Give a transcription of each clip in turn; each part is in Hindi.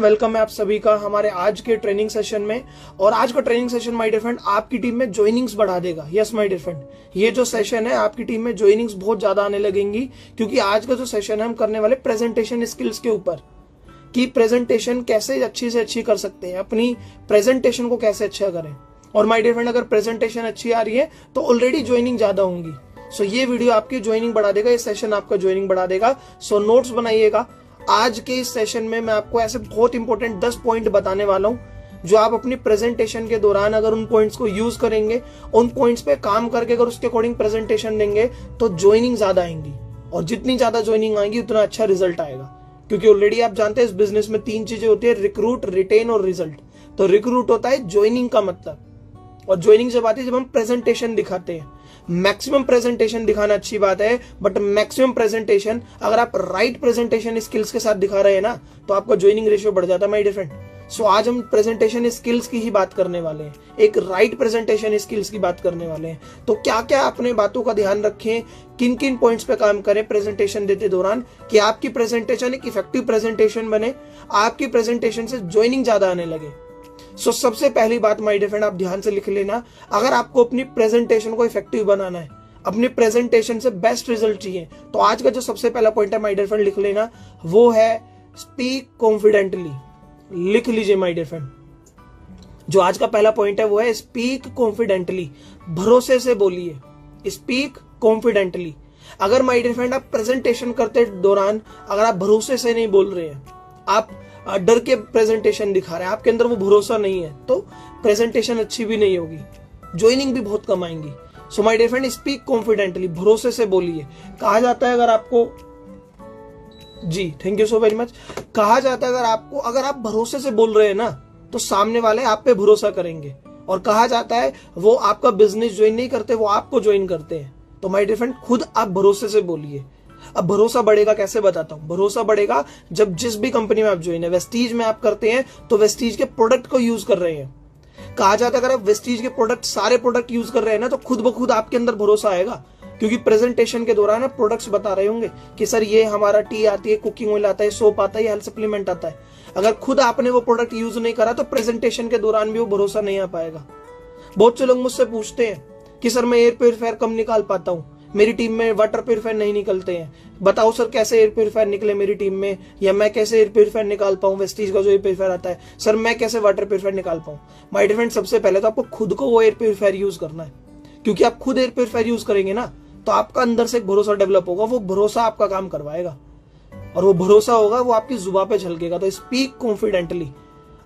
वेलकम है आप सभी का हमारे आज के ट्रेनिंग सेशन में। और आज का training session my dear friend आपकी टीम में ज्वाइनिंग्स बढ़ा देगा। यस माय डियर फ्रेंड, ये जो सेशन है आपकी टीम में ज्वाइनिंग्स बहुत ज्यादा आने लगेंगी, क्योंकि आज का जो सेशन है हम करने वाले प्रेजेंटेशन स्किल्स के ऊपर कि प्रेजेंटेशन कैसे अच्छी से अच्छी कर सकते हैं, अपनी प्रेजेंटेशन को कैसे अच्छा करें। और माय डियर फ्रेंड अगर प्रेजेंटेशन अच्छी आ रही है तो ऑलरेडी ज्वाइनिंग ज्यादा होंगी। सो ये वीडियो आपकी ज्वाइनिंग बढ़ा देगा, ये सेशन आपका ज्वाइनिंग बढ़ा देगा। सो नोट्स बनाइएगा। आज के इस सेशन में मैं आपको ऐसे बहुत इंपॉर्टेंट 10 पॉइंट बताने वाला हूं, जो आप अपनी प्रेजेंटेशन के दौरान अगर उन पॉइंट्स को यूज करेंगे, उन पॉइंट्स पे काम करके अगर उसके अकॉर्डिंग प्रेजेंटेशन देंगे तो ज्वाइनिंग ज्यादा आएंगी। और जितनी ज्यादा ज्वाइनिंग आएंगी उतना अच्छा रिजल्ट आएगा, क्योंकि ऑलरेडी आप जानते हैं इस बिजनेस में 3 चीजें होती है, रिक्रूट, रिटेन और रिजल्ट। तो रिक्रूट होता है ज्वाइनिंग का मतलब, और ज्वाइनिंग जब आती है जब हम प्रेजेंटेशन दिखाते हैं। मैक्सिमम प्रेजेंटेशन दिखाना अच्छी बात है, बट मैक्सिमम प्रेजेंटेशन अगर आप राइट प्रेजेंटेशन स्किल्स के साथ दिखा रहे हैं ना, तो आपका ज्वाइनिंग रेशियो बढ़ जाता है माय डियर फ्रेंड। सो आज हम प्रेजेंटेशन स्किल्स की ही बात करने वाले हैं, एक राइट प्रेजेंटेशन स्किल्स की बात करने वाले हैं। तो क्या क्या अपने बातों का ध्यान रखें, किन किन पॉइंट्स पे काम करें प्रेजेंटेशन देते दौरान, कि आपकी प्रेजेंटेशन एक इफेक्टिव प्रेजेंटेशन बने, आपकी प्रेजेंटेशन से ज्वाइनिंग ज्यादा आने लगे। सो सबसे पहली बात माय डियर फ्रेंड आप ध्यान से लिख लेना, अगर आपको अपनी प्रेजेंटेशन को इफेक्टिव बनाना है, अपनी प्रेजेंटेशन से बेस्ट रिजल्ट चाहिए, तो आज का जो सबसे पहला पॉइंट है माय डियर फ्रेंड लिख लेना, वो है स्पीक कॉन्फिडेंटली। लिख लीजिए माय डियर फ्रेंड, जो आज का पहला पॉइंट है वो है स्पीक कॉन्फिडेंटली। भरोसे से बोलिए, स्पीक कॉन्फिडेंटली। अगर माय डियर फ्रेंड आप प्रेजेंटेशन करते दौरान अगर आप भरोसे से नहीं बोल रहे हैं, आप डर के प्रेजेंटेशन दिखा रहे हैं, आपके अंदर वो भरोसा नहीं है, तो प्रेजेंटेशन अच्छी भी नहीं होगी, ज्वाइनिंग भी बहुत कम आएंगी। So my dear friend speak confidently, भरोसे से बोलिए। कहा जाता है अगर आपको, जी thank you so very much, कहा जाता है अगर आप भरोसे से बोल रहे हैं ना, तो सामने वाले आप पे भरोसा करेंगे। और कहा जाता है वो आपका बिजनेस ज्वाइन नहीं करते, वो आपको ज्वाइन करते हैं। तो माय डियर फ्रेंड खुद आप भरोसे से बोलिए। अब भरोसा बढ़ेगा कैसे बताता हूं। भरोसा बढ़ेगा जब जिस भी कंपनी में आप ज्वाइन है, वेस्टीज में आप करते हैं तो वेस्टीज के प्रोडक्ट को यूज कर रहे हैं। कहा जाता है अगर आप वेस्टीज के प्रोडक्ट, सारे प्रोडक्ट यूज कर रहे हैं ना, तो खुद ब खुद आपके अंदर भरोसा आएगा, क्योंकि प्रेजेंटेशन के दौरान आप प्रोडक्ट्स बता रहे होंगे कि सर ये हमारा टी आती है, कुकिंग ऑयल आता है, सोप आता है, हेल्थ सप्लीमेंट आता है। अगर खुद आपने वो प्रोडक्ट यूज नहीं करा तो प्रेजेंटेशन के दौरान भी वो भरोसा नहीं आ पाएगा। बहुत से लोग मुझसे पूछते हैं कि सर मैं एयर प्योरीफायर कम निकाल पाता हूँ, मेरी टीम में वाटर प्योरीफायर नहीं निकलते हैं, बताओ सर कैसे एयर प्योरीफायर निकले मेरी टीम में, या मैं कैसे एयर प्योरीफायर निकाल पाऊं, वेस्टीज का जो एयर प्योरीफायर आता है, सर मैं कैसे वाटर प्योरीफायर निकाल पाऊं। माय डियर फ्रेंड सबसे पहले तो आपको खुद को वो एयर प्योरीफायर यूज करना है, क्योंकि आप खुद एयर प्योरीफायर यूज करेंगे ना, तो आपका अंदर से एक भरोसा डेवलप होगा, वो भरोसा आपका काम करवाएगा, और वो भरोसा होगा वो आपकी जुबान पे झलकेगा। तो स्पीक कॉन्फिडेंटली।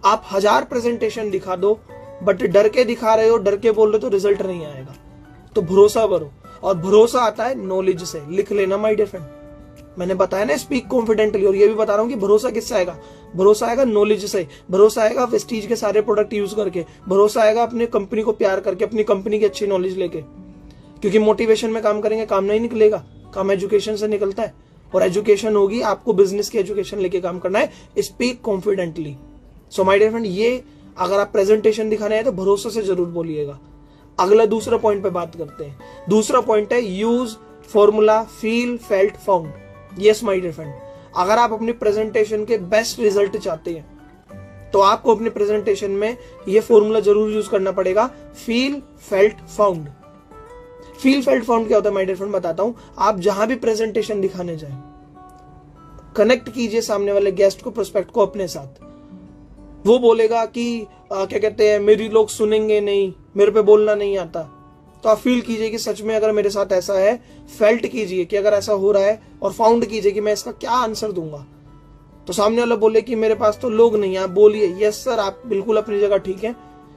आप 1000 प्रेजेंटेशन दिखा दो, बट डर के दिखा रहे हो, डर के बोल रहे हो, तो रिजल्ट नहीं आएगा। तो भरोसा करो, और भरोसा आता है नॉलेज से। लिख लेना माय डियर फ्रेंड, मैंने बताया ना स्पीक कॉन्फिडेंटली, और ये भी बता रहा हूं कि भरोसा किससे आएगा। भरोसा आएगा नॉलेज से, भरोसा आएगा वेस्टीज के सारे प्रोडक्ट यूज करके, भरोसा आएगा अपनी कंपनी को प्यार करके, अपनी कंपनी की अच्छी नॉलेज लेके। क्योंकि मोटिवेशन में काम करेंगे, काम नहीं निकलेगा, काम एजुकेशन से निकलता है, और एजुकेशन होगी, आपको बिजनेस की एजुकेशन लेके काम करना है। Speak confidently. So my dear friend ये अगर आप प्रेजेंटेशन दिखाने हैं तो भरोसे से जरूर बोलिएगा। अगला दूसरा पॉइंट पे बात करते हैं। दूसरा पॉइंट है use formula feel felt found. Yes my dear friend, अगर आप अपनी प्रेजेंटेशन के बेस्ट रिजल्ट चाहते हैं तो आपको अपनी प्रेजेंटेशन में ये फॉर्मूला जरूर यूज करना पड़ेगा, feel felt found. Feel felt found क्या होता है माय डियर फ्रेंड बताता हूं। आप जहां भी प्रेजेंटेशन दिखाने जाए, कनेक्ट कीजिए सामने वाले गेस्ट को, प्रोस्पेक्ट को अपने साथ। वो बोलेगा कि क्या कहते हैं, मेरी लोग सुनेंगे नहीं, मेरे पे बोलना नहीं आता, तो आप फील कीजिए कि सच में अगर मेरे साथ ऐसा है, फेल्ट कीजिए कि अगर ऐसा हो रहा है, और फाउंड कीजिए कि मैं इसका क्या आंसर दूंगा। तो सामने वाला बोले कि मेरे पास तो लोग नहीं है, आप बोलिए यस सर आप बिल्कुल अपनी जगह ठीक है,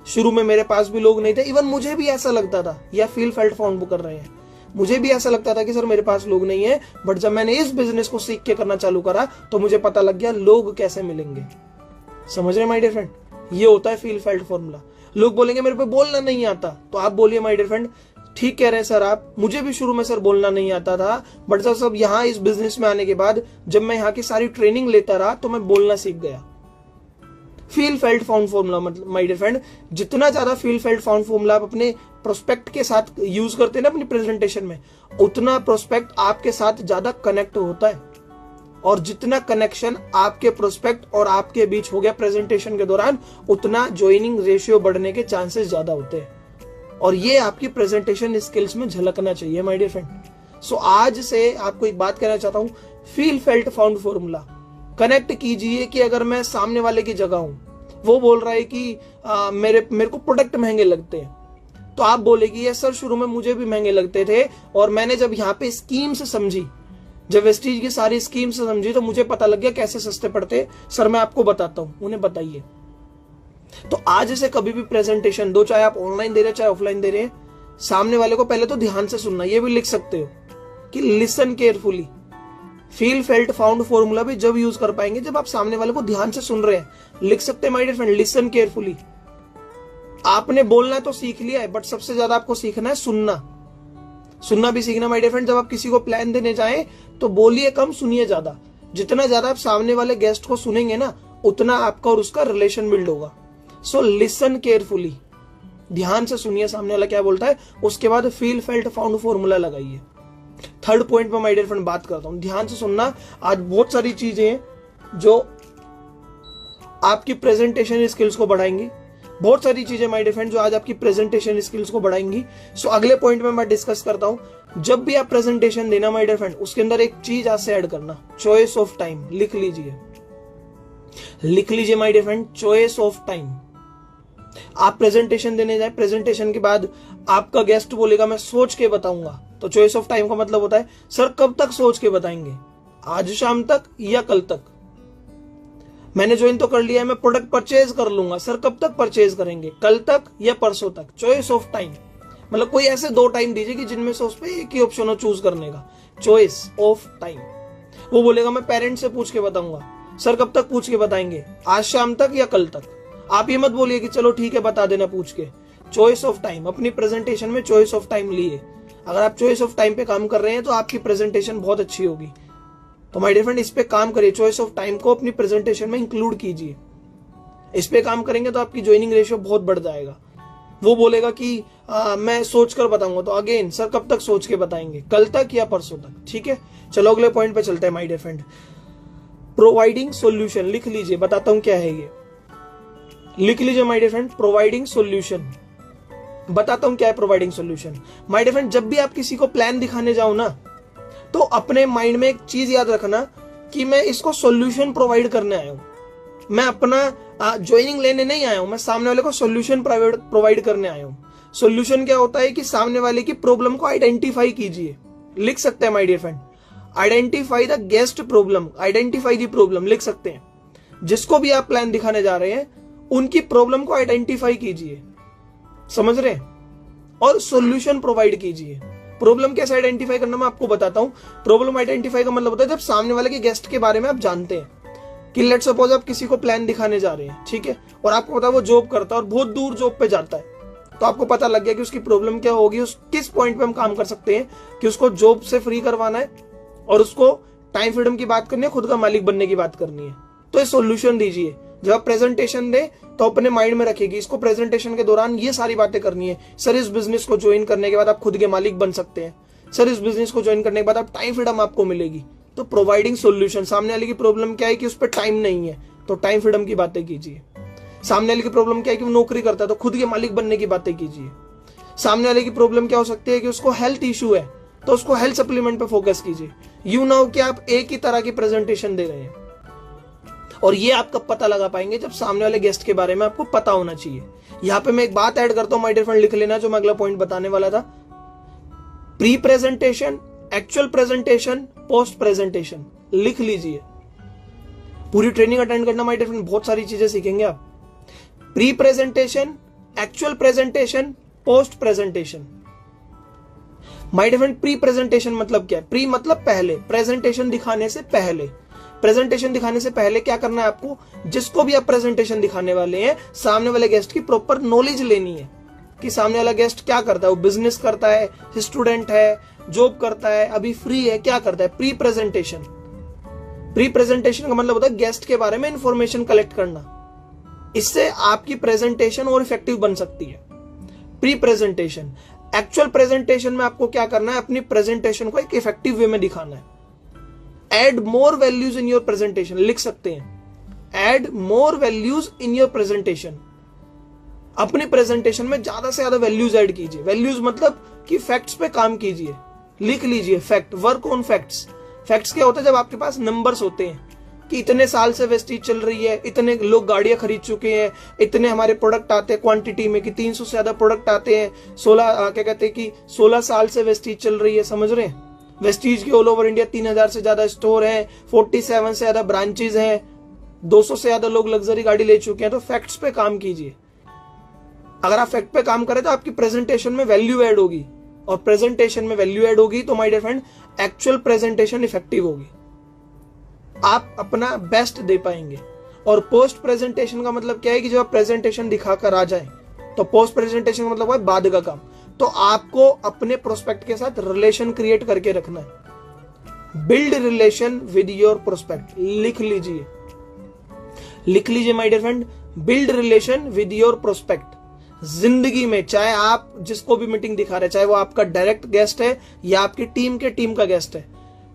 शुरू में मेरे पास भी लोग नहीं थे, इवन मुझे भी ऐसा लगता था, या फील फेल्ट फाउंड कर रहे हैं, मुझे भी ऐसा लगता था कि सर मेरे पास लोग नहीं है, बट जब मैंने इस बिजनेस को सीख के करना चालू करा तो मुझे पता लग गया लोग कैसे मिलेंगे। समझ रहे माय डियर फ्रेंड, ये होता है फील फेल्ट फॉर्मूला। लोग बोलेंगे मेरे पे बोलना नहीं आता, तो आप बोलिए माय डियर फ्रेंड ठीक कह रहे हैं सर आप, मुझे भी शुरू में सर बोलना नहीं आता था, बट जब सब यहाँ इस बिजनेस में आने के बाद जब मैं यहाँ की सारी ट्रेनिंग लेता रहा तो मैं बोलना सीख गया। फील फेल्ट फाउंड फॉर्मूला मतलब माय डियर फ्रेंड, जितना ज्यादा फील फेल्ट फाउंड फॉर्मूला आप अपने प्रोस्पेक्ट के साथ यूज करते हैं ना अपनी प्रेजेंटेशन में, उतना प्रोस्पेक्ट आपके साथ ज्यादा कनेक्ट होता है। और जितना कनेक्शन आपके प्रोस्पेक्ट और आपके बीच हो गया प्रेजेंटेशन के दौरान, उतना ज्वाइनिंग रेशियो बढ़ने के चांसेस ज्यादा होते हैं। और ये आपकी प्रेजेंटेशन स्किल्स में झलकना चाहिए माय डियर फ्रेंड। सो आज से आपको एक बात कहना चाहता हूं, feel felt found formula connect कीजिए कि अगर मैं सामने वाले की जगह हूं, वो बोल रहा है कि मेरे को प्रोडक्ट महंगे लगते हैं, तो आप बोले कि ये सर शुरू में मुझे भी महंगे लगते थे, और मैंने जब यहाँ पे स्कीम्स समझी, जब वेस्टीज की सारी स्कीम्स समझी, तो मुझे पता लग गया कैसे सस्ते पड़ते। सर मैं आपको बताता हूं, उन्हें बताइए। तो आज से कभी भी प्रेजेंटेशन दो, चाहे आप ऑनलाइन दे रहे हैं चाहे ऑफलाइन दे रहे हैं, सामने वाले को पहले तो ध्यान से सुनना। ये भी लिख सकते हो कि listen carefully. Feel felt found formula भी जब यूज कर पाएंगे जब आप सामने वाले को ध्यान से सुन रहे हैं। लिख सकते हैं my dear friend, listen carefully. आपने बोलना तो सीख लिया है, बट सबसे ज्यादा आपको सीखना है सुनना। सुनना भी सीखना माय डियर फ्रेंड। जब आप किसी को प्लान देने जाएं तो बोलिए कम, सुनिए ज्यादा। जितना ज्यादा आप सामने वाले गेस्ट को सुनेंगे ना, उतना आपका और उसका रिलेशन बिल्ड होगा। सो लिसन केयरफुली, ध्यान से सुनिए सामने वाला क्या बोलता है, उसके बाद फील फेल्ट फाउंड फॉर्मूला लगाइए। थर्ड पॉइंट पर माय डियर फ्रेंड बात करता हूं, ध्यान से सुनना। आज बहुत सारी चीजें हैं जो आपकी प्रेजेंटेशन स्किल्स को बढ़ाएंगी, बहुत सारी चीजें माय डियर फ्रेंड जो आज आपकी प्रेजेंटेशन स्किल्स को बढ़ाएंगी। सो अगले पॉइंट में मैं डिस्कस करता हूं। जब भी आप प्रेजेंटेशन देना माय डियर फ्रेंड, उसके अंदर एक चीज आज से ऐड करना, चॉइस ऑफ टाइम। लिख लीजिए, लिख लीजिए my dear friend, choice of time. आप प्रेजेंटेशन देने जाए, प्रेजेंटेशन के बाद आपका गेस्ट बोलेगा मैं सोच के बताऊंगा, तो चॉइस ऑफ टाइम का मतलब होता है सर कब तक सोच के बताएंगे, आज शाम तक या कल तक। मैंने ज्वाइन तो कर लिया है, मैं प्रोडक्ट परचेज कर लूंगा, सर कब तक परचेज करेंगे, कल तक या परसों तक। चॉइस ऑफ टाइम मतलब कोई ऐसे दो टाइम दीजिए कि जिनमें से उस पर एक ही ऑप्शन हो चूज करने का। Choice of time. वो बोलेगा मैं पेरेंट्स से पूछ के बताऊंगा, सर कब तक पूछ के बताएंगे, आज शाम तक या कल तक। आप ये मत बोलिए कि चलो ठीक है बता देना पूछ के। चॉइस ऑफ टाइम, अपनी प्रेजेंटेशन में चॉइस ऑफ टाइम लिए। अगर आप चॉइस ऑफ टाइम पे काम कर रहे हैं तो आपकी प्रेजेंटेशन बहुत अच्छी होगी। तो माय डियर फ्रेंड इस पे काम करिए, चॉइस ऑफ टाइम को अपनी प्रेजेंटेशन में इंक्लूड कीजिए। इस पे काम करेंगे तो आपकी ज्वाइनिंग रेशियो बहुत बढ़ जाएगा। वो बोलेगा कि मैं सोच कर बताऊंगा, तो अगेन सर कब तक सोच के बताएंगे, कल तक या परसों तक। ठीक है, चलो अगले पॉइंट पे चलते हैं my dear friend, providing solution. लिख लीजिए, बताता हूं क्या है ये, लिख लीजिए my dear friend, providing solution. बताता हूं क्या है providing solution. My dear friend जब भी आप किसी को प्लान दिखाने जाओ ना, तो अपने माइंड में एक चीज याद रखना कि मैं इसको सोल्यूशन प्रोवाइड करने आया हूं। मैं अपना ज्वाइनिंग लेने नहीं आया हूं, मैं सामने वाले को सोल्यूशन प्रोवाइड करने आया हूं। सोल्यूशन क्या होता है कि सामने वाले की प्रॉब्लम को आइडेंटिफाई कीजिए। लिख सकते हैं my dear friend, identify the guest problem, identify the problem. लिख सकते हैं, जिसको भी आप प्लान दिखाने जा रहे हैं उनकी प्रॉब्लम को आइडेंटिफाई कीजिए, समझ रहे हैं, और सोल्यूशन प्रोवाइड कीजिए। प्रॉब्लम कैसे आइडेंटिफाई करना मैं आपको बताता हूं। प्रॉब्लम आइडेंटिफाई का मतलब होता है जब सामने वाले के गेस्ट के बारे में आप जानते हैं कि लेट्स सपोज आप किसी को प्लान दिखाने जा रहे हैं, ठीक है, और आपको पता है वो जॉब करता है और बहुत दूर जॉब पे जाता है, तो आपको पता लग गया कि उसकी प्रॉब्लम क्या होगी, उस किस पॉइंट पे हम काम कर सकते हैं कि उसको जॉब से फ्री करवाना है और उसको टाइम फ्रीडम की बात करनी है, खुद का मालिक बनने की बात करनी है। तो ये सोल्यूशन दीजिए। जब आप प्रेजेंटेशन दे तो अपने माइंड में रखेगी इसको प्रेजेंटेशन के दौरान ये सारी बातें करनी है। सर इस बिजनेस को ज्वाइन करने के बाद आप खुद के मालिक बन सकते हैं, सर इस बिजनेस को ज्वाइन करने के बाद आप टाइम फ्रीडम आपको मिलेगी। तो प्रोवाइडिंग सोल्यूशन, सामने वाले की प्रॉब्लम क्या है कि उस पर टाइम नहीं है, तो टाइम फ्रीडम की बातें कीजिए। सामने वाले की प्रॉब्लम क्या है कि वो नौकरी करता है, तो खुद के मालिक बनने की बातें कीजिए। सामने वाले की प्रॉब्लम क्या हो सकती है कि उसको हेल्थ इश्यू है, तो उसको हेल्थ सप्लीमेंट पे फोकस कीजिए। यू नो कि आप एक ही तरह की प्रेजेंटेशन दे रहे हैं, और ये आप कब पता लगा पाएंगे जब सामने वाले गेस्ट के बारे में आपको पता होना चाहिए। यहां पे मैं एक बात ऐड करता हूं माय डियर फ्रेंड, लिख लेना जो मैं अगला पॉइंट बताने वाला था। Pre presentation, actual presentation, post presentation. लिख लीजिए, पूरी ट्रेनिंग अटेंड करना माय डियर फ्रेंड, बहुत सारी चीजें सीखेंगे आप। Pre presentation, actual presentation, post presentation. My dear friend pre presentation मतलब क्या है? प्री मतलब पहले, प्रेजेंटेशन दिखाने से पहले। प्रेजेंटेशन दिखाने से पहले क्या करना है आपको, जिसको भी आप प्रेजेंटेशन दिखाने वाले हैं, सामने वाले गेस्ट की प्रॉपर नॉलेज लेनी है कि सामने वाला गेस्ट क्या करता है, वो बिजनेस करता है, स्टूडेंट है, जॉब करता है, अभी फ्री है, क्या करता है। प्री प्रेजेंटेशन, प्री प्रेजेंटेशन का मतलब होता है गेस्ट के बारे में इंफॉर्मेशन कलेक्ट करना। इससे आपकी प्रेजेंटेशन और इफेक्टिव बन सकती है। Pre presentation. एक्चुअल प्रेजेंटेशन में आपको क्या करना है, अपनी प्रेजेंटेशन को एक इफेक्टिव वे में दिखाना है। Add more values in your presentation, लिख सकते हैं add more values in your presentation. अपने प्रेजेंटेशन में ज्यादा से ज्यादा वैल्यूज ऐड कीजिए। वैल्यूज मतलब कि फैक्ट्स पे काम कीजिए, लिख लीजिए fact, work on facts. Facts क्या होता है? जब आपके पास नंबर्स होते हैं कि इतने साल से वेस्टीज चल रही है, इतने लोग गाड़ियां खरीद चुके हैं, इतने हमारे प्रोडक्ट आते हैं क्वांटिटी में कि 300 से ज्यादा प्रोडक्ट आते हैं, 16 साल से वेस्टीज चल रही है, समझ रहे हैं? वेस्टीज के ऑल ओवर इंडिया 3000 से ज्यादा स्टोर हैं, 47 से ज्यादा ब्रांचेज हैं, 200 से ज्यादा लोग लग्जरी गाड़ी ले चुके हैं। तो फैक्ट्स पे काम कीजिए। अगर आप फैक्ट पे काम करें तो आपकी प्रेजेंटेशन में वैल्यू ऐड होगी, और प्रेजेंटेशन में वैल्यू ऐड होगी तो my dear friend actual presentation effective होगी, आप अपना बेस्ट दे पाएंगे। और पोस्ट प्रेजेंटेशन का मतलब क्या है कि जब आप प्रेजेंटेशन दिखाकर आ जाए, तो पोस्ट प्रेजेंटेशन का मतलब है बाद का काम। तो आपको अपने प्रोस्पेक्ट के साथ रिलेशन क्रिएट करके रखना है। Build relation with your prospect, लिख लीजिए, लिख लीजिए my dear friend, build relation with your prospect. जिंदगी में चाहे आप जिसको भी मीटिंग दिखा रहे हैं, चाहे वो आपका डायरेक्ट गेस्ट है या आपकी टीम का गेस्ट है,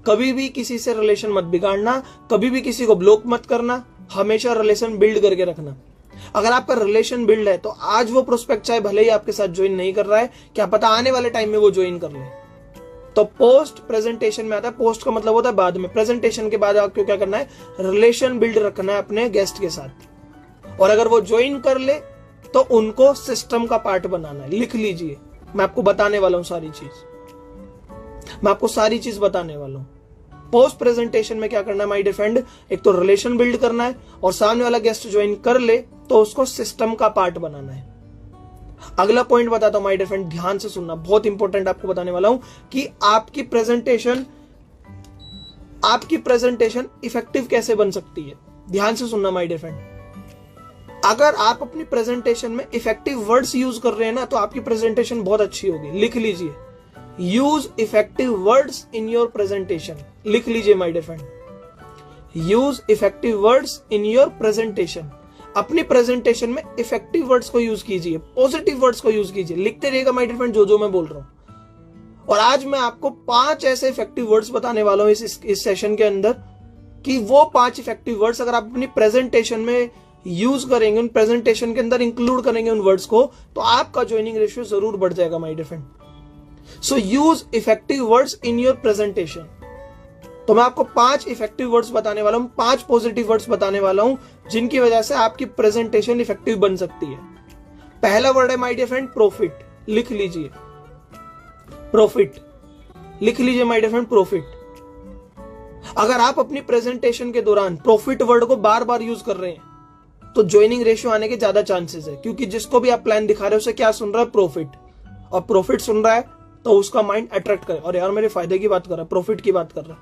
कभी भी किसी से रिलेशन मत बिगाड़ना, कभी भी किसी को ब्लॉक मत करना, हमेशा रिलेशन बिल्ड करके रखना। अगर आपका रिलेशन बिल्ड है तो आज वो प्रोस्पेक्ट चाहे भले ही आपके साथ ज्वाइन नहीं कर रहा है, क्या पता आने वाले टाइम में वो ज्वाइन कर ले। तो पोस्ट प्रेजेंटेशन में आता है, पोस्ट का मतलब होता है बाद में, प्रेजेंटेशन के बाद आपको क्या करना है? रिलेशन बिल्ड रखना है अपने गेस्ट के साथ। और अगर वो ज्वाइन कर ले तो उनको सिस्टम का पार्ट बनाना है। लिख लीजिए, मैं आपको बताने वाला हूं सारी चीज, मैं आपको सारी चीज बताने वाला हूं। पोस्ट प्रेजेंटेशन में क्या करना है माय डियर फ्रेंड? एक तो रिलेशन बिल्ड करना है, और सामने वाला गेस्ट ज्वाइन कर ले तो उसको सिस्टम का पार्ट बनाना है। अगला पॉइंट बताता हूं माय डियर फ्रेंड, ध्यान से सुनना, बहुत इंपॉर्टेंट आपको बताने वाला हूं कि आपकी प्रेजेंटेशन इफेक्टिव कैसे बन सकती है। ध्यान से सुनना माय डियर फ्रेंड, अगर आप अपनी प्रेजेंटेशन में इफेक्टिव वर्ड्स यूज कर रहे हैं ना, तो आपकी प्रेजेंटेशन बहुत अच्छी होगी। लिख लीजिए, use effective words in your presentation. लिख लीजिए my dear friend, use effective words in your presentation. अपनी प्रेजेंटेशन में इफेक्टिव वर्ड्स को यूज कीजिए, पॉजिटिव वर्ड्स को यूज कीजिए। लिखते रहिएगा माय डियर फ्रेंड जो मैं बोल रहा हूं। और आज मैं आपको 5 ऐसे इफेक्टिव वर्ड्स बताने वाला हूं इस सेशन के अंदर, कि वो 5 इफेक्टिव वर्ड्स अगर आप अपनी प्रेजेंटेशन में यूज करेंगे, उन प्रेजेंटेशन के अंदर इंक्लूड करेंगे उन वर्ड्स को, तो आपका ज्वाइनिंग रेशियो जरूर बढ़ जाएगा my dear friend. So use effective words in your presentation. तो मैं आपको 5 इफेक्टिव वर्ड्स बताने वाला हूं, 5 पॉजिटिव वर्ड्स बताने वाला हूं, जिनकी वजह से आपकी प्रेजेंटेशन इफेक्टिव बन सकती है। पहला वर्ड है माय डियर फ्रेंड प्रॉफिट। लिख लीजिए, प्रॉफिट। लिख लीजिए माय डियर फ्रेंड, प्रॉफिट। अगर आप अपनी प्रेजेंटेशन के दौरान प्रॉफिट वर्ड को बार बार यूज कर रहे हैं तो ज्वाइनिंग रेशियो आने के ज्यादा चांसेस है, क्योंकि जिसको भी आप प्लान दिखा रहे हो उसे क्या सुन रहा है? प्रॉफिट। और प्रॉफिट सुन रहा है तो उसका माइंड अट्रैक्ट करे, और यार मेरे फायदे की बात कर रहा है, प्रॉफिट की बात कर रहा है।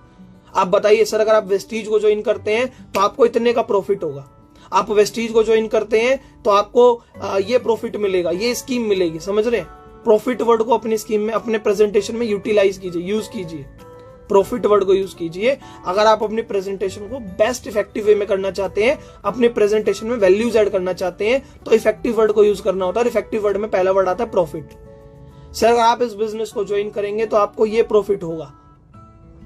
आप बताइए सर, अगर आप वेस्टीज को ज्वाइन करते हैं तो आपको इतने का प्रॉफिट होगा, आप वेस्टीज को ज्वाइन करते हैं तो आपको ये प्रॉफिट मिलेगा, ये स्कीम मिलेगी, समझ रहे हैं? प्रॉफिट वर्ड को अपनी स्कीम में, अपने प्रेजेंटेशन में यूटिलाइज कीजिए, यूज कीजिए, प्रॉफिट वर्ड को यूज कीजिए। अगर आप अपनी प्रेजेंटेशन को बेस्ट इफेक्टिव वे में करना चाहते हैं, अपने प्रेजेंटेशन में वैल्यूज ऐड करना चाहते हैं, तो इफेक्टिव वर्ड को यूज करना होता है। इफेक्टिव वर्ड में पहला वर्ड आता है प्रॉफिट। सर अगर आप इस बिजनेस को ज्वाइन करेंगे तो आपको ये प्रॉफिट होगा,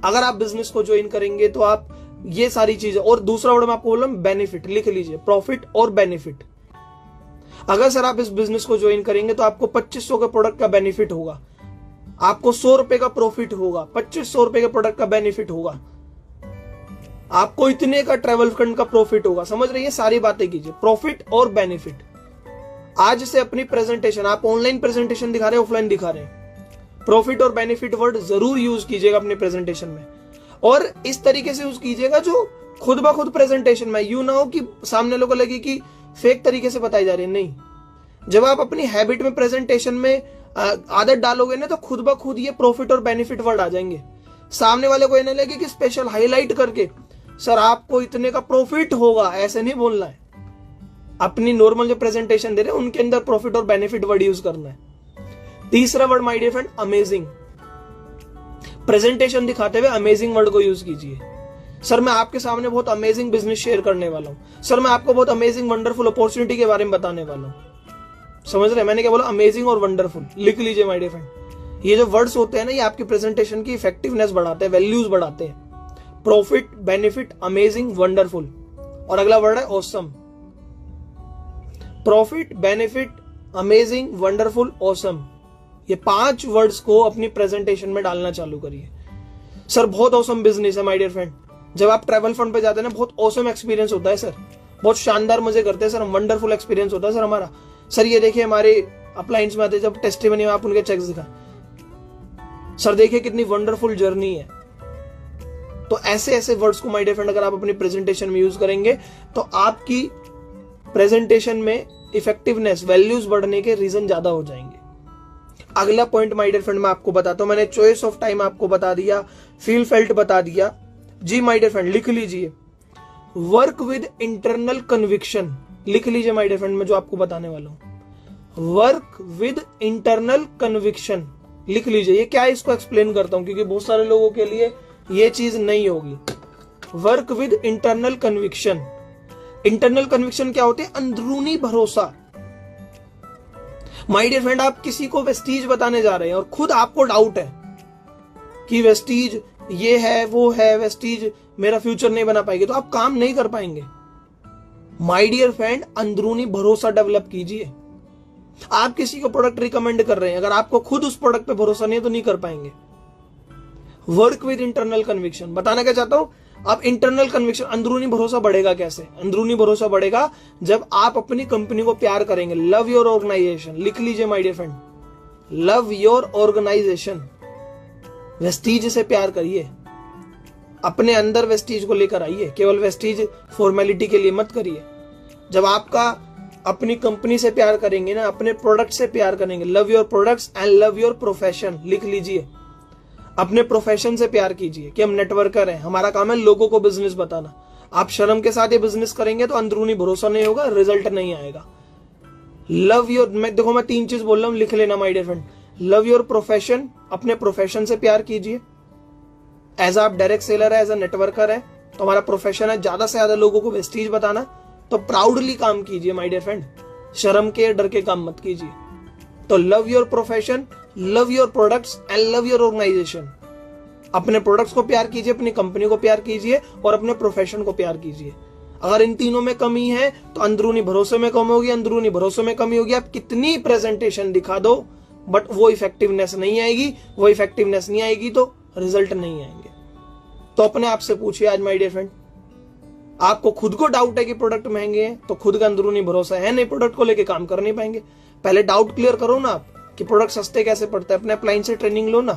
अगर आप बिजनेस को ज्वाइन करेंगे तो आप ये सारी चीजें। और दूसरा वर्ड मैं आपको बोल रहा हूं बेनिफिट। लिख लीजिए, प्रॉफिट और बेनिफिट। अगर सर आप इस बिजनेस को ज्वाइन करेंगे तो आपको 2500 के प्रोडक्ट का बेनिफिट होगा, आपको 100 रुपए का प्रॉफिट होगा, 2500 रुपए के प्रोडक्ट का बेनिफिट होगा, आपको इतने का ट्रैवल फंड का प्रॉफिट होगा। समझ रही है? सारी बातें कीजिए, प्रॉफिट और बेनिफिट। आज से अपनी प्रेजेंटेशन, आप ऑनलाइन प्रेजेंटेशन दिखा रहे हैं, ऑफलाइन दिखा रहे हैं, प्रॉफिट और बेनिफिट वर्ड जरूर यूज कीजिएगा अपने प्रेजेंटेशन में। और इस तरीके से यूज कीजिएगा जो खुद ब खुद प्रेजेंटेशन में, यूं ना हो कि सामने लोगों को लगे कि फेक तरीके से बताई जा रही है। नहीं, जब आप अपनी हैबिट में प्रेजेंटेशन में आदत डालोगे ना, तो खुद ब खुद ये प्रॉफिट और बेनिफिट वर्ड आ जाएंगे। सामने वाले को ये नहीं लगे कि स्पेशल हाईलाइट करके सर आपको इतने का प्रॉफिट होगा, ऐसे नहीं बोलना है। अपनी नॉर्मल जो प्रेजेंटेशन दे रहे हैं उनके अंदर प्रॉफिट और बेनिफिट वर्ड यूज करना है। तीसरा word my dear friend amazing. Presentation दिखाते हुए अमेजिंग वर्ड को यूज कीजिए। सर मैं आपके सामने बहुत अमेजिंग बिजनेस शेयर करने वाला हूं, सर मैं आपको बहुत अमेजिंग वंडरफुल अपॉर्चुनिटी के बारे में बताने वाला हूं। समझ रहे हैं मैंने क्या बोला? अमेजिंग और वंडरफुल। लिख लीजिए माय डियर फ्रेंड। ये जो वर्ड्स होते हैं ना, ये आपकी प्रेजेंटेशन की इफेक्टिवनेस बढ़ाते हैं, वैल्यूज बढ़ाते हैं। प्रॉफिट, बेनिफिट, अमेजिंग, वंडरफुल, और अगला वर्ड है awesome. Profit, benefit, amazing, wonderful, awesome, ये 5 वर्ड्स को अपनी प्रेजेंटेशन में डालना चालू करिए। सर बहुत ऑसम बिजनेस है माय डियर फ्रेंड। जब आप ट्रैवल फंड पे जाते हैं ना, बहुत ऑसम एक्सपीरियंस होता है सर, बहुत शानदार मजे करते हैं सर, वंडरफुल एक्सपीरियंस होता है सर हमारा। सर ये देखिए हमारे अपलायंस में आते, जब टेस्टिमनी में आप उनके चेक्स दिखा, सर देखिए कितनी वंडरफुल जर्नी है। तो ऐसे ऐसे वर्ड्स को माय डियर फ्रेंड अगर आप अपनी प्रेजेंटेशन में यूज करेंगे तो आपकी प्रेजेंटेशन में इफेक्टिवनेस, वैल्यूज बढ़ने के रीजन ज्यादा हो जाएंगे। अगला पॉइंट माय डियर फ्रेंड मैं आपको बताता हूं। मैंने चॉइस ऑफ टाइम आपको बता दिया, फील फेल्ट बता दिया जी माय डियर फ्रेंड। लिख लीजिए वर्क विद इंटरनल कन्विक्शन, लिख लीजिए माय डियर फ्रेंड मैं जो आपको बताने वाला हूं। वर्क विद इंटरनल कन्विक्शन, लिख लीजिए। ये क्या है इसको एक्सप्लेन करता हूं क्योंकि बहुत सारे लोगों के लिए ये चीज नहीं होगी। Work with internal conviction, internal conviction क्या होते हैं? अंदरूनी भरोसा। माय डियर फ्रेंड आप किसी को वेस्टीज बताने जा रहे हैं और खुद आपको डाउट है कि वेस्टीज ये है वो है, वेस्टीज मेरा फ्यूचर नहीं बना पाएगी, तो आप काम नहीं कर पाएंगे। माय डियर फ्रेंड अंदरूनी भरोसा डेवलप कीजिए। आप किसी को प्रोडक्ट रिकमेंड कर रहे हैं, अगर आपको खुद उस प्रोडक्ट पे भरोसा नहीं है तो नहीं कर पाएंगे। वर्क विद इंटरनल कन्विक्शन, बताना क्या चाहता हूं, आप इंटरनल कन्विक्शन, अंदरूनी भरोसा बढ़ेगा कैसे? अंदरूनी भरोसा बढ़ेगा जब आप अपनी कंपनी को प्यार करेंगे। लव योर ऑर्गेनाइजेशन, लिख लीजिए my dear friend, love your organisation. Vestige से प्यार करिए, अपने अंदर वेस्टीज को लेकर आइए, केवल वेस्टीज फॉर्मेलिटी के लिए मत करिए। जब आपका अपनी कंपनी से प्यार करेंगे ना, अपने प्रोडक्ट से प्यार करेंगे, love your products and love your profession, लिख लीजिए। अपने प्रोफेशन से प्यार कीजिए कि हम नेटवर्कर हैं, हमारा काम है लोगों को बिजनेस बताना। आप शर्म के साथ ये बिजनेस करेंगे तो अंदरूनी भरोसा नहीं होगा, रिजल्ट नहीं आएगा। लव योर, मैं 3 चीज बोल रहा हूं, लिख लेना my dear friend. Love your profession, अपने प्रोफेशन से प्यार कीजिए। एज आप डायरेक्ट सेलर है, एज अ नेटवर्कर है, तो हमारा प्रोफेशन है ज्यादा से ज्यादा लोगों को वेस्टीज बताना, तो प्राउडली काम कीजिए माय डियर फ्रेंड, शर्म के डर के काम मत कीजिए। तो love your profession, love your products and love your organisation. अपने प्रोडक्ट्स को प्यार कीजिए, अपनी कंपनी को प्यार कीजिए और अपने प्रोफेशन को प्यार कीजिए। अगर इन तीनों में कमी है तो अंदरूनी भरोसे में कमी होगी, अंदरूनी भरोसे में कमी होगी। आप कितनी प्रेजेंटेशन दिखा दो बट वो इफेक्टिवनेस नहीं आएगी, वो इफेक्टिवनेस नहीं आएगी तो रिजल्ट नहीं आएंगे। तो अपने आप से पूछिए आज माय डियर फ्रेंड, आपको खुद को डाउट है कि प्रोडक्ट महंगे हैं तो खुद का अंदरूनी भरोसा है नहीं, प्रोडक्ट को लेके काम कर नहीं पाएंगे। पहले डाउट क्लियर करो ना आप कि प्रोडक्ट सस्ते कैसे पड़ते हैं, अपने अपलाइन से ट्रेनिंग लो ना,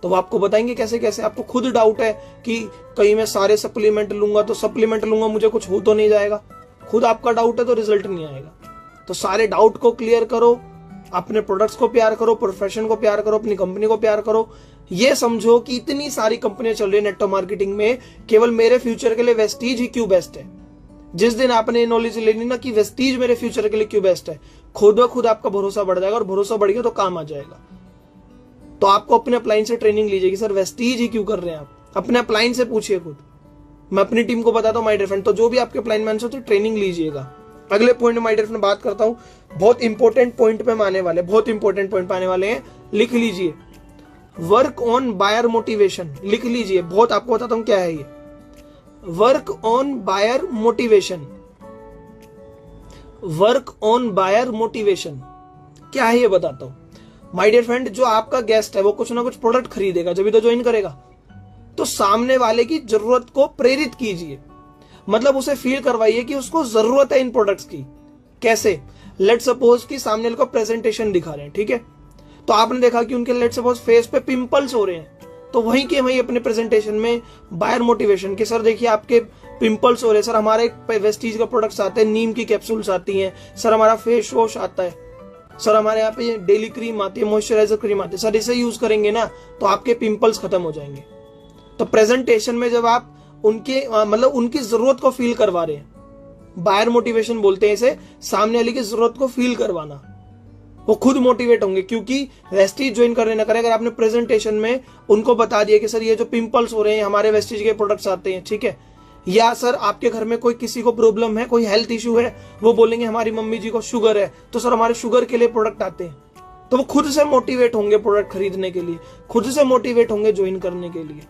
तो वो आपको बताएंगे कैसे कैसे। आपको खुद डाउट है कि कहीं मैं सारे सप्लीमेंट लूंगा तो सप्लीमेंट लूंगा मुझे कुछ हो तो नहीं जाएगा, खुद आपका डाउट है तो रिजल्ट नहीं आएगा। तो सारे डाउट को क्लियर करो, अपने प्रोडक्ट्स को प्यार करो, प्रोफेशन को प्यार करो, अपनी कंपनी को प्यार करो। ये समझो कि इतनी सारी कंपनियां चल रही है नेटवर्क मार्केटिंग में, केवल मेरे फ्यूचर के लिए वेस्टीज ही क्यों बेस्ट है। जिस दिन आपने नॉलेज लेनी ना कि वेस्टीज मेरे फ्यूचर के लिए क्यों बेस्ट है, खुद ब खुद आपका भरोसा बढ़ जाएगा और भरोसा बढ़ गया तो काम आ जाएगा। तो आपको अपने अपलाइन से ट्रेनिंग लीजिए कि सर वेस्टीज ही क्यों कर रहे हैं आप, अपने अपलाइन से पूछिए खुद। मैं अपनी टीम को बताता हूँ माय डियर फ्रेंड, तो जो भी आपके अपलाइन मैन होते ट्रेनिंग लीजिएगा। अगले पॉइंट माय डियर फ्रेंड बात करता हूँ, बहुत इंपॉर्टेंट पॉइंट पे आने वाले, बहुत इंपॉर्टेंट पॉइंट पे आने वाले हैं, लिख लीजिए। वर्क ऑन बायर मोटिवेशन, लिख लीजिए। बहुत आपको बताता हूं क्या है ये, work on buyer motivation. Work on buyer motivation क्या है ये बताता हूं माय डियर फ्रेंड। जो आपका गेस्ट है वो कुछ ना कुछ प्रोडक्ट खरीदेगा जब भी तो ज्वाइन करेगा, तो सामने वाले की जरूरत को प्रेरित कीजिए, मतलब उसे फील करवाइए कि उसको जरूरत है इन प्रोडक्ट्स की। कैसे? लेट सपोज कि सामने वाले को प्रेजेंटेशन दिखा रहे हैं, ठीक है, तो आपने देखा कि उनके लेट सपोज फेस पे पिंपल्स हो रहे हैं, तो वहीं के वहीं अपने प्रेजेंटेशन में बायर मोटिवेशन के, सर देखिए आपके पिंपल्स हो रहे हैं, सर हमारे वेस्टीज का प्रोडक्ट्स आते हैं, नीम की कैप्सूल्स आती हैं, सर हमारा फेस वॉश आता है, सर हमारे यहाँ पे डेली क्रीम आती है, मॉइस्चराइजर क्रीम आती है, सर इसे यूज करेंगे ना तो आपके पिंपल्स खत्म हो जाएंगे। तो प्रेजेंटेशन में जब आप उनके मतलब उनकी जरूरत को फील करवा रहे हैं, बायर मोटिवेशन बोलते हैं इसे, सामने वाले की जरूरत को फील करवाना, वो खुद मोटिवेट होंगे। क्योंकि वेस्टीज ज्वाइन करने ना करें, अगर आपने प्रेजेंटेशन में उनको बता दिया कि सर ये जो पिंपल्स हो रहे हैं हमारे वेस्टीज के प्रोडक्ट्स आते हैं, ठीक है, या सर आपके घर में कोई किसी को प्रॉब्लम है, कोई हेल्थ इश्यू है, वो बोलेंगे हमारी मम्मी जी को शुगर है तो सर हमारे शुगर के लिए प्रोडक्ट आते हैं, तो वो खुद से मोटिवेट होंगे प्रोडक्ट खरीदने के लिए, खुद से मोटिवेट होंगे ज्वाइन करने के लिए।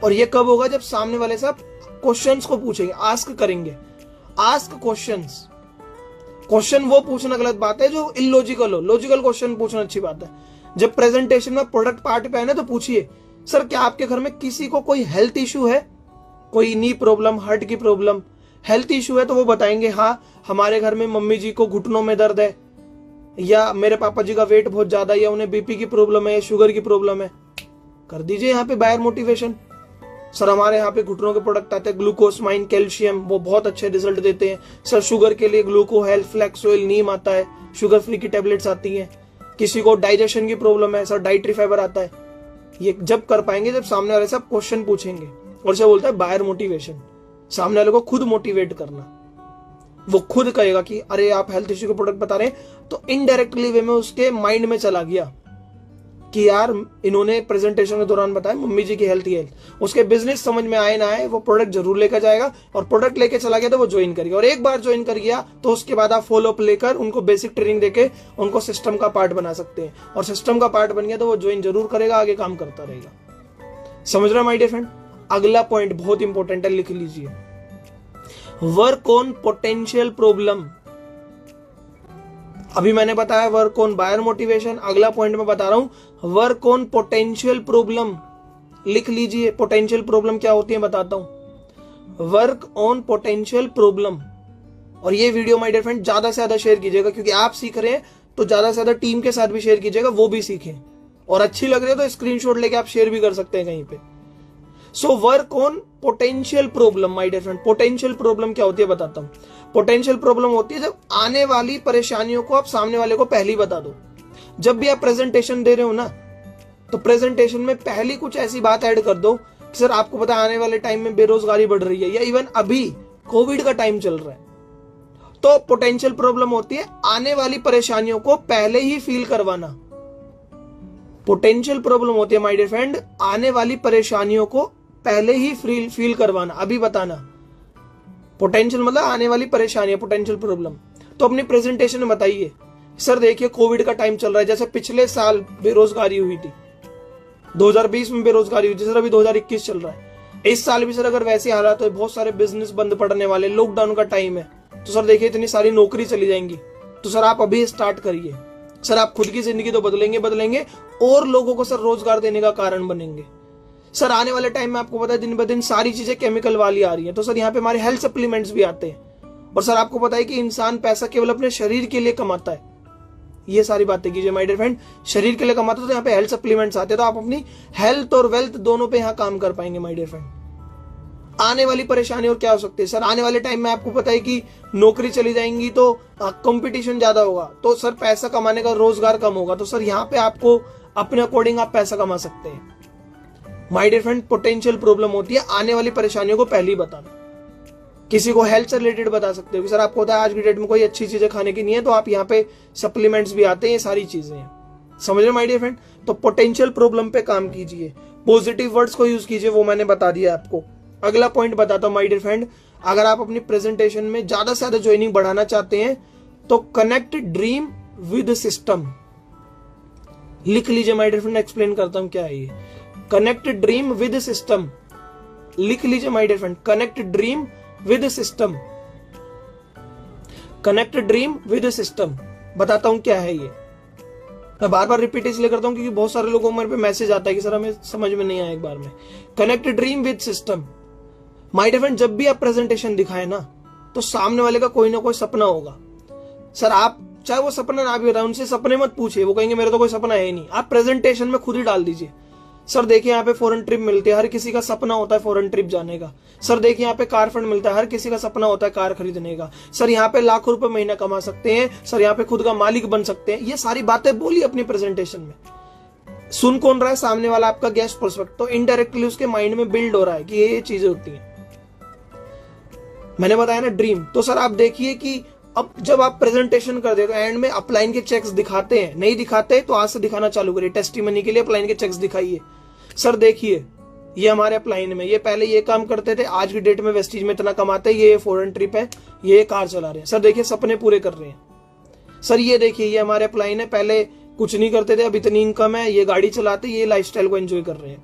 और ये कब होगा? जब सामने वाले से आप क्वेश्चंस को पूछेंगे, आस्क करेंगे। Ask questions. क्वेश्चन वो पूछना गलत बात है जो इलॉजिकल हो, लॉजिकल क्वेश्चन पूछना अच्छी बात है। जब प्रेजेंटेशन में प्रोडक्ट पार्ट पे है ना, तो पूछिए सर क्या आपके घर में किसी को कोई हेल्थ इशू है, कोई नी प्रॉब्लम, हार्ट की प्रॉब्लम, हेल्थ इशू है? तो वो बताएंगे हाँ हमारे घर में मम्मी जी को घुटनों में दर्द है, या मेरे पापा जी का वेट बहुत ज्यादा है, या उन्हें बीपी की प्रॉब्लम है, या शुगर की प्रॉब्लम है। कर दीजिए यहाँ पे बायर मोटिवेशन। सर हमारे यहाँ पे घुटनों के प्रोडक्ट आते हैं, ग्लूकोसमाइन, कैल्शियम, वो बहुत अच्छे रिजल्ट देते हैं। सर शुगर के लिए ग्लूको हेल्थ, फ्लैक्स ऑयल, नीम आता है, शुगर फ्री की टेबलेट्स आती हैं। किसी को डाइजेशन की प्रॉब्लम है, सर डाइट्री फाइबर आता है। ये जब कर पाएंगे जब सामने वाले से आप क्वेश्चन पूछेंगे, और इसे बोलते हैं बायर मोटिवेशन। सामने वाले को खुद मोटिवेट करना, वो खुद कहेगा कि अरे आप हेल्थ इश्यू के प्रोडक्ट बता रहे हैं, तो इनडायरेक्टली वे में उसके माइंड में चला गया कि यार इन्होंने प्रेजेंटेशन के दौरान बताया मम्मी जी की हेल्थ। उसके बिजनेस समझ में आए ना आए, वो प्रोडक्ट जरूर लेकर जाएगा, और प्रोडक्ट लेके चला गया तो वो ज्वाइन करेगा। और एक बार ज्वाइन कर गया तो उसके बाद आप फॉलो अप लेकर उनको बेसिक ट्रेनिंग देके उनको सिस्टम का पार्ट बना सकते हैं, और सिस्टम का पार्ट बन गया तो वो ज्वाइन जरूर करेगा, आगे काम करता रहेगा। समझ रहे माय डियर फ्रेंड? अगला पॉइंट बहुत इंपॉर्टेंट है, लिख लीजिए। Work on potential problem. अभी मैंने बताया वर्क ऑन बायर मोटिवेशन, अगला पॉइंट में बता रहा हूं वर्क ऑन पोटेंशियल प्रॉब्लम। लिख लीजिए पोटेंशियल प्रॉब्लम क्या होती है, बताता हूं। Work on potential problem. और ये वीडियो माय डियर फ्रेंड ज्यादा से ज्यादा शेयर कीजिएगा, क्योंकि आप सीख रहे हैं तो ज्यादा से ज्यादा टीम के साथ भी शेयर कीजिएगा, वो भी सीखें। और अच्छी लग रही है तो स्क्रीनशॉट लेके आप शेयर भी कर सकते हैं कहीं पे। So work on potential problem my dear friend. Potential problem क्या होती है बताता हूं। पोटेंशियल प्रॉब्लम होती है जब आने वाली परेशानियों को आप सामने वाले को पहले ही बता दो। जब भी आप प्रेजेंटेशन दे रहे हो ना, तो प्रेजेंटेशन में पहली कुछ ऐसी बात ऐड कर दो कि सर आपको पता है आने वाले टाइम में बेरोजगारी बढ़ रही है, या इवन अभी कोविड का टाइम चल रहा है। तो पोटेंशियल प्रॉब्लम होती है आने वाली परेशानियों को पहले ही फील करवाना। पोटेंशियल प्रॉब्लम होती है माय डियर फ्रेंड आने वाली परेशानियों को पहले ही फील करवाना, अभी बताना। पोटेंशियल मतलब आने वाली परेशानी है, पोटेंशियल प्रॉब्लम। तो अपनी प्रेजेंटेशन में बताइए सर देखिए कोविड का टाइम चल रहा है, जैसे पिछले साल बेरोजगारी हुई थी, 2020 में बेरोजगारी हुई थी सर, अभी 2021 चल रहा है। इस साल भी सर अगर वैसे हालात तो बहुत सारे बिजनेस बंद पड़ने वाले, लॉकडाउन का टाइम है, तो सर देखिए इतनी सारी नौकरी चली जाएंगी। तो सर आप अभी स्टार्ट करिए, सर आप खुद की जिंदगी तो बदलेंगे और लोगों को सर रोजगार देने का कारण बनेंगे। सर आने वाले टाइम में आपको पता है दिन ब दिन सारी चीजें केमिकल वाली आ रही हैं, तो सर यहाँ पे हमारे हेल्थ सप्लीमेंट्स भी आते हैं। और सर आपको पता है कि इंसान पैसा केवल अपने शरीर के लिए कमाता है। ये सारी बातें कीजिए माय डियर फ्रेंड, शरीर के लिए कमाते तो यहाँ पे हेल्थ सप्लीमेंट्स आते हैं, तो आप अपनी हेल्थ और वेल्थ दोनों पे यहाँ काम कर पाएंगे माय डियर फ्रेंड। आने वाली परेशानी और क्या हो सकती है सर, आने वाले टाइम में आपको पता है कि नौकरी चली जाएंगी तो कंपटीशन ज्यादा होगा, तो सर पैसा कमाने का रोजगार कम होगा, तो सर यहाँ पे आपको अपने अकॉर्डिंग आप पैसा कमा सकते हैं। My dear friend potential problem होती है आने वाली परेशानियों को पहले ही बताना। किसी को हेल्थ से रिलेटेड बता सकते हो कि सर आपको पता है आज की डेट में कोई अच्छी चीजें खाने की नहीं है, तो आप यहाँ पे सप्लीमेंट्स भी आते हैं, ये सारी चीजें हैं। समझ रहे माय डियर फ्रेंड? तो पोटेंशियल प्रॉब्लम पे काम कीजिए, पॉजिटिव वर्ड्स को यूज कीजिए, वो मैंने बता दिया आपको। अगला पॉइंट बताता हूं माय डियर फ्रेंड, अगर आप अपनी प्रेजेंटेशन में ज्यादा से ज्यादा ज्वाइनिंग बढ़ाना चाहते हैं तो कनेक्ट ड्रीम विद सिस्टम। लिख लीजिए माय डियर फ्रेंड, एक्सप्लेन करता हूं क्या है ये। Connect dream with system. लिख लीजिए my dear friend, connect dream with system. Connect dream with system बताता हूं क्या है ये। मैं बार बार रिपीट इसलिए करता हूं क्योंकि बहुत सारे लोगों को मेरे पे मैसेज आता है कि सर हमें समझ में नहीं आया एक बार में। Connect dream with system. My dear friend जब भी आप प्रेजेंटेशन दिखाए ना, तो सामने वाले का कोई ना कोई सपना होगा। सर आप चाहे वो सपना ना भी बताए, उनसे सपने मत पूछिए, वो कहेंगे मेरा तो कोई सपना है ही नहीं। आप प्रेजेंटेशन में खुद ही डाल दीजिए, सर देखिए यहाँ पे फॉरेन ट्रिप मिलती है, हर किसी का सपना होता है फॉरेन ट्रिप जाने का। सर देखिए यहाँ पे कार फंड मिलता है, हर किसी का सपना होता है कार खरीदने का। सर यहाँ पे लाखों रुपए महीना कमा सकते हैं, सर यहाँ पे खुद का मालिक बन सकते हैं। ये सारी बातें बोलिए अपनी प्रेजेंटेशन में। सुन कौन रहा है? सामने वाला आपका गेस्ट प्रोस्पेक्ट। तो इनडायरेक्टली उसके माइंड में बिल्ड हो रहा है कि ये चीजें होती हैं। मैंने बताया ना ड्रीम। तो सर आप देखिए कि अब जब आप प्रेजेंटेशन कर दे तो एंड में अपलाइन के चेक्स दिखाते हैं, नहीं दिखाते तो आज से दिखाना चालू करिए। टेस्टिमनी के लिए अपलाइन के चेक्स दिखाइए। सर देखिए ये हमारे अपलाइन में ये पहले ये काम करते थे, आज की डेट में वेस्टीज में इतना कमाते हैं, ये फॉरेन ट्रिप है, ये कार चला रहे हैं। सर देखिए सपने पूरे कर रहे हैं। सर ये देखिए ये हमारे अपलाइन है, पहले कुछ नहीं करते थे, अब इतनी इनकम है, ये गाड़ी चलाते, ये लाइफस्टाइल को एंजॉय कर रहे हैं।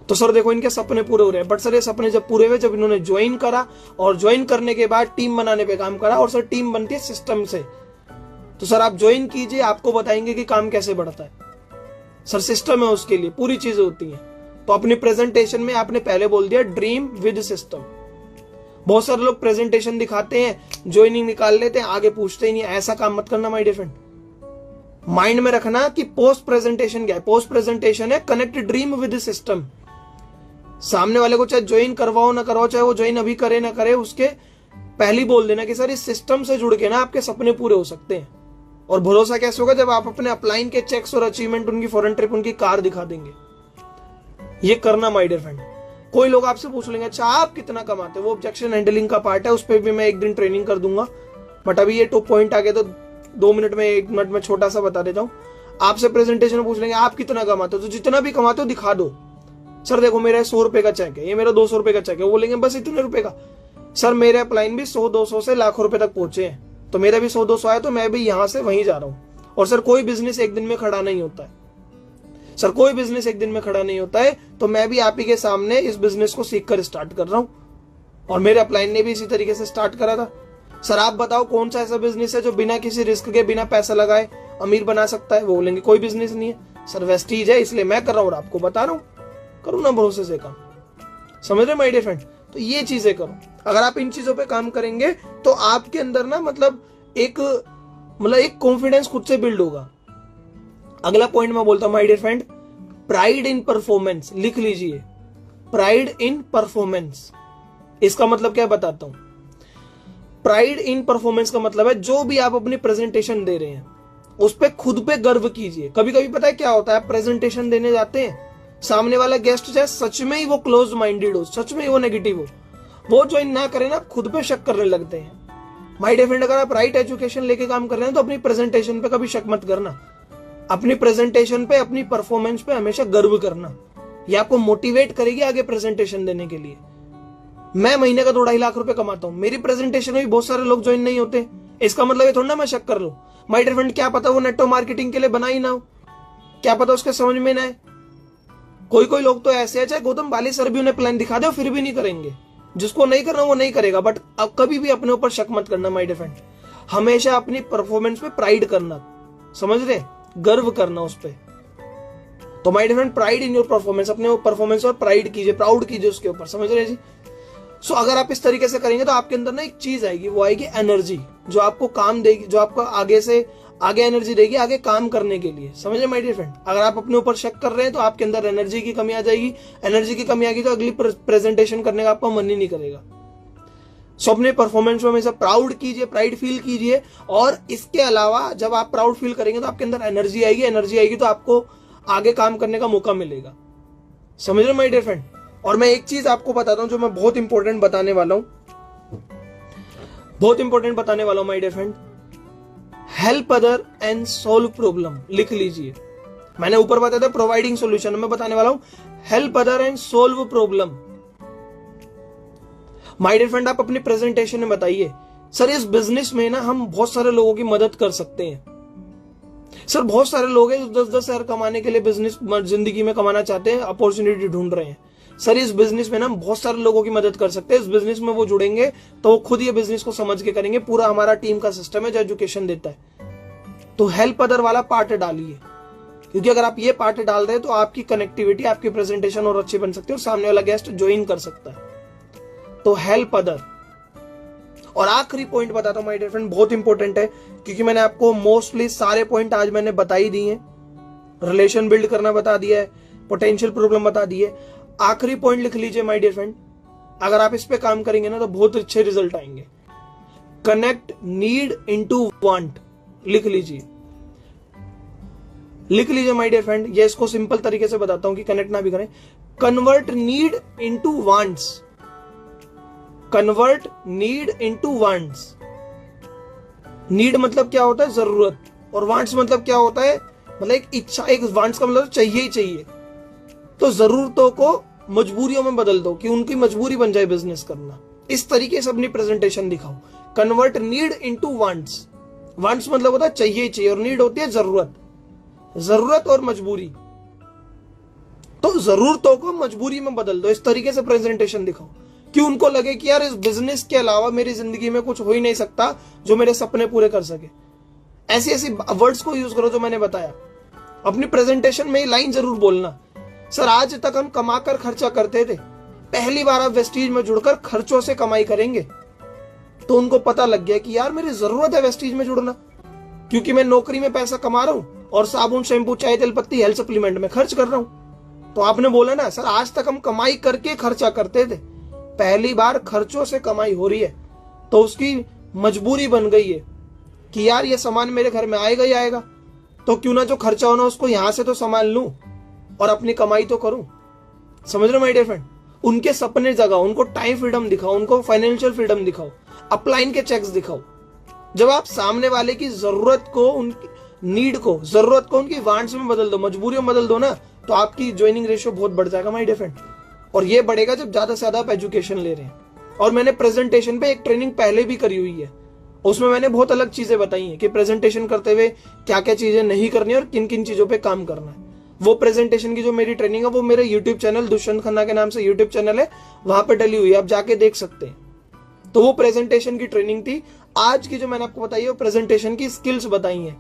तो सर देखो इनके सपने पूरे हो रहे हैं, बट सर ये सपने जब पूरे हुए जब इन्होंने ज्वाइन करा, और ज्वाइन करने के बाद टीम बनाने पे काम करा, और सर टीम बनती है सिस्टम से। तो सर आप ज्वाइन कीजिए, आपको बताएंगे कि काम कैसे बढ़ता है। सर सिस्टम है, उसके लिए पूरी चीजें होती हैं। तो अपनी प्रेजेंटेशन में आपने पहले बोल दिया ड्रीम विद सिस्टम। बहुत सारे लोग प्रेजेंटेशन दिखाते हैं, ज्वाइनिंग निकाल लेते हैं, आगे पूछते ही नहीं। ऐसा काम मत करना माय डियर फ्रेंड। माइंड में रखना कि पोस्ट प्रेजेंटेशन क्या है। पोस्ट प्रेजेंटेशन है कनेक्ट ड्रीम विद सिस्टम। सामने वाले को चाहे ज्वाइन करवाओ ना करवाओ, चाहे वो ज्वाइन अभी करे ना करे, उसके पहले बोल देना कि सर इस सिस्टम से जुड़ के ना आपके सपने पूरे हो सकते हैं। और भरोसा कैसे होगा? जब आप अपने अपलाइन के चेक्स और अचीवमेंट, उनकी फॉरेन ट्रिप, उनकी कार दिखा देंगे। ये करना माय डियर फ्रेंड। कोई लोग आपसे पूछ लेंगे अच्छा आप कितना कमाते हो, वो ऑब्जेक्शन हैंडलिंग का पार्ट है, उस पर भी मैं एक दिन ट्रेनिंग कर दूंगा। बट अभी ये टॉप पॉइंट आ गया तो 2 मिनट में 1 मिनट में छोटा सा बता देता हूँ। आपसे प्रेजेंटेशन में पूछ लेंगे आप कितना कमाते हो, तो जितना भी कमाते हो दिखा दो। सर देखो मेरा 100 रुपए का चेक है, ये मेरा 200 रुपए का चेक है। वो बोलेंगे बस इतने रुपए का। सर मेरे अपलाइन भी 100-200 से लाखों रुपए तक पहुंचे हैं, तो मेरा भी 100-200 आया, तो मैं भी यहां से वहीं जा रहा हूं। और सर कोई बिजनेस एक दिन में खड़ा नहीं होता है। सर कोई बिजनेस एक दिन में खड़ा नहीं होता है, तो मैं भी आप ही के सामने इस बिजनेस को सीख कर स्टार्ट कर रहा हूं, और मेरे अपलाइन ने भी इसी तरीके से स्टार्ट करा था। सर आप बताओ कौन सा ऐसा बिजनेस है जो बिना किसी रिस्क के, बिना पैसा लगाए अमीर बना सकता है? वो बोलेंगे कोई बिजनेस नहीं है। सर वेस्टीज है इसलिए मैं कर रहा हूं और आपको बता रहा हूं। करो ना भरोसे से काम। समझ रहे माय डियर फ्रेंड? तो ये चीजें करो। अगर आप इन चीजों पे काम करेंगे तो आपके अंदर ना एक कॉन्फिडेंस खुद से बिल्ड होगा। अगला पॉइंट मैं बोलता हूं my dear friend, pride in performance. लिख लीजिए, प्राइड इन परफॉर्मेंस। इसका मतलब क्या बताता हूं। प्राइड इन परफॉर्मेंस का मतलब है जो भी आप अपनी प्रेजेंटेशन दे रहे हैं उस पे खुद पे गर्व कीजिए। कभी कभी पता है क्या होता है, आप प्रेजेंटेशन देने जाते हैं, सामने वाला गेस्ट चाहे सच में ही वो क्लोज माइंडेड हो, सच में ही वो नेगेटिव हो, वो ज्वाइन ना करे ना, खुद पे शक करने लगते हैं। माय डियर फ्रेंड, अगर आप राइट एजुकेशन लेके काम कर रहे हैं तो अपनी प्रेजेंटेशन पे कभी शक मत करना। अपनी प्रेजेंटेशन पे, अपनी परफॉर्मेंस पे हमेशा गर्व करना। ये आपको मोटिवेट करेगी आगे प्रेजेंटेशन देने के लिए। मैं महीने का 2-2.5 लाख रुपए कमाता हूं, मेरी प्रेजेंटेशन में भी बहुत सारे लोग ज्वाइन नहीं होते। इसका मतलब ये थोड़ा ना मैं शक कर लूं। माय डियर फ्रेंड, क्या पता वो नेटवर्क मार्केटिंग के लिए बना ही ना हो, क्या पता उसके समझ में ना आए। कोई लोग तो ऐसे है, चाहे गौतम बाली सर भी उन्हें प्लान दिखा दे फिर भी नहीं करेंगे। जिसको नहीं करना वो नहीं करेगा। बट अब कभी भी अपने ऊपर शक मत करना माय डियर फ्रेंड। हमेशा अपनी परफॉर्मेंस पे प्राइड करना, समझ रहे, गर्व करना उस पे। तो my dear friend, pride in your performance, अपने परफॉर्मेंस और प्राइड कीजिए, प्राउड कीजिए उसके ऊपर। समझ रहे जी? सो अगर आप इस तरीके से करेंगे तो आपके अंदर ना एक चीज आएगी, वो आएगी एनर्जी, जो आपको काम देगी, जो आपको आगे एनर्जी देगी आगे काम करने के लिए। समझे माय डियर फ्रेंड? अगर आप अपने ऊपर शक कर रहे हैं तो आपके अंदर एनर्जी की कमी आ जाएगी। एनर्जी की कमी आएगी तो अगली प्रेजेंटेशन करने का आपका मन ही नहीं करेगा। सो अपने परफॉर्मेंस में हमेशा प्राउड कीजिए, प्राइड फील कीजिए। और इसके अलावा जब आप प्राउड फील करेंगे तो आपके अंदर एनर्जी आएगी। एनर्जी आएगी तो आपको आगे काम करने का मौका मिलेगा। समझ रहे माय डियर फ्रेंड? और मैं एक चीज आपको बताता हूं जो मैं बहुत इंपॉर्टेंट बताने वाला हूं, my dear friend. Help other and solve problem. लिख लीजिए, मैंने ऊपर बताया था प्रोवाइडिंग सॉल्यूशन, मैं बताने वाला हूं help other and solve problem. My dear friend, आप अपनी प्रेजेंटेशन में बताइए सर इस बिजनेस में ना हम बहुत सारे लोगों की मदद कर सकते हैं। सर बहुत सारे लोग हैं जो 10-10 हजार कमाने के लिए बिजनेस जिंदगी में कमाना चाहते हैं, अपॉर्चुनिटी ढूंढ रहे हैं। सर इस बिजनेस में ना हम बहुत सारे लोगों की मदद कर सकते हैं। इस बिजनेस में वो जुड़ेंगे तो वो खुद ये बिजनेस को समझ के करेंगे। पूरा हमारा टीम का सिस्टम है जो एजुकेशन देता है। तो हेल्प अदर वाला पार्ट डालिए, क्योंकि अगर आप ये पार्ट डाल रहे हैं तो आपकी कनेक्टिविटी, आपकी प्रेजेंटेशन और अच्छी बन सकती है और सामने वाला गेस्ट ज्वाइन कर सकता है। तो हेल्प अदर। और आखिरी पॉइंट बताता हूं माय डियर फ्रेंड, बहुत इंपॉर्टेंट है, क्योंकि मैंने आपको मोस्टली सारे पॉइंट आज मैंने बता ही दिए। रिलेशन बिल्ड करना बता दिया है, पोटेंशियल प्रॉब्लम बता दिए। आखिरी पॉइंट लिख लीजिए माय डियर फ्रेंड, अगर आप इस पे काम करेंगे ना तो बहुत अच्छे रिजल्ट आएंगे। Connect need into want. लिख लीजिए माय डियर फ्रेंड। ये इसको सिंपल तरीके से बताता हूं कि कनेक्ट ना भी करें। Convert need into wants. Convert need into wants. Need मतलब क्या होता है? जरूरत। और वांट्स मतलब क्या होता है? मतलब एक इच्छा। एक वांट्स का मतलब चाहिए ही चाहिए। तो जरूरतों को मजबूरियों में बदल दो कि उनकी मजबूरी बन जाए बिजनेस करना। इस तरीके से अपनी प्रेजेंटेशन दिखाओ। Convert need into wants. Wants मतलब होता है चाहिए ही चाहिए, और नीड होती है जरूरत। जरूरत और मजबूरी। तो जरूरतों को मजबूरी में बदल दो, इस तरीके से प्रेजेंटेशन दिखाओ कि उनको लगे कि यार इस बिजनेस के अलावा मेरी जिंदगी में कुछ हो ही नहीं सकता जो मेरे सपने पूरे कर सके। ऐसी ऐसी वर्ड्स को यूज करो जो मैंने बताया। अपनी प्रेजेंटेशन में ये लाइन जरूर बोलना, सर आज तक हम कमाकर खर्चा करते थे, पहली बार आप वेस्टीज में जुड़कर खर्चों से कमाई करेंगे। तो उनको पता लग गया कि यार मेरी जरूरत है वेस्टीज में जुड़ना, क्योंकि मैं नौकरी में पैसा कमा रहा हूं और साबुन, शैम्पू, चाय, तेल, पत्ती, हेल्थ सप्लीमेंट में खर्च कर रहा हूं। तो आपने बोला ना, सर आज तक हम कमाई करके खर्चा करते थे, पहली बार खर्चों से कमाई हो रही है, तो उसकी मजबूरी बन गई है कि यार ये सामान मेरे घर में आएगा ही आएगा, तो क्यों ना जो खर्चा होना उसको यहां से तो संभाल लूं और अपनी कमाई तो करूं। समझ रहे हो माय डियर फ्रेंड? उनके सपने जगाओ, उनको टाइम फ्रीडम दिखाओ, उनको फाइनेंशियल फ्रीडम दिखाओ, अपलाइन के चेक्स दिखाओ। जब आप सामने वाले की जरूरत को, उनकी नीड को, जरूरत को उनकी वांट्स में बदल दो, मजबूरियों में बदल दो ना, तो आपकी ज्वाइनिंग रेशियो बहुत बढ़ जाएगा माय डियर फ्रेंड। और ये बढ़ेगा जब ज्यादा से ज्यादा आप एजुकेशन ले रहे हैं। और मैंने प्रेजेंटेशन पे एक ट्रेनिंग पहले भी करी हुई है, उसमें मैंने बहुत अलग चीजें बताई हैं कि प्रेजेंटेशन करते हुए क्या क्या चीजें नहीं करनी और किन किन चीजों पे काम करना है। वो प्रेजेंटेशन की जो मेरी ट्रेनिंग है वो मेरे यूट्यूब चैनल, दुष्यंत खन्ना के नाम से यूट्यूब चैनल है, वहां पे डली हुई है, आप जाके देख सकते हैं। तो वो प्रेजेंटेशन की ट्रेनिंग थी। आज की जो मैंने आपको बताई है वो प्रेजेंटेशन की स्किल्स बताई है।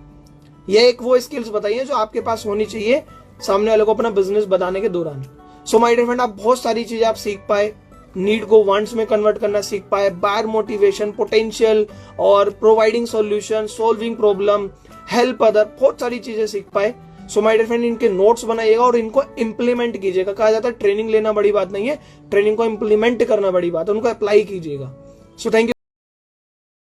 ये एक वो स्किल्स बताई है जो आपके पास होनी चाहिए सामने वाले को अपना बिजनेस बताने के दौरान। सो माय डियर फ्रेंड, आप बहुत सारी चीजें आप सीख पाए, नीड को वांट्स में कन्वर्ट करना सीख पाए, बायर मोटिवेशन, पोटेंशियल और providing solution, solving problem, help other, बहुत सारी चीजें सीख पाए। सो माय डियर फ्रेंड, इनके नोट्स बनाइएगा और इनको इंप्लीमेंट कीजिएगा। कहा जाता है ट्रेनिंग लेना बड़ी बात नहीं है, ट्रेनिंग को इंप्लीमेंट करना बड़ी बात है, उनको अप्लाई कीजिएगा। So thank you.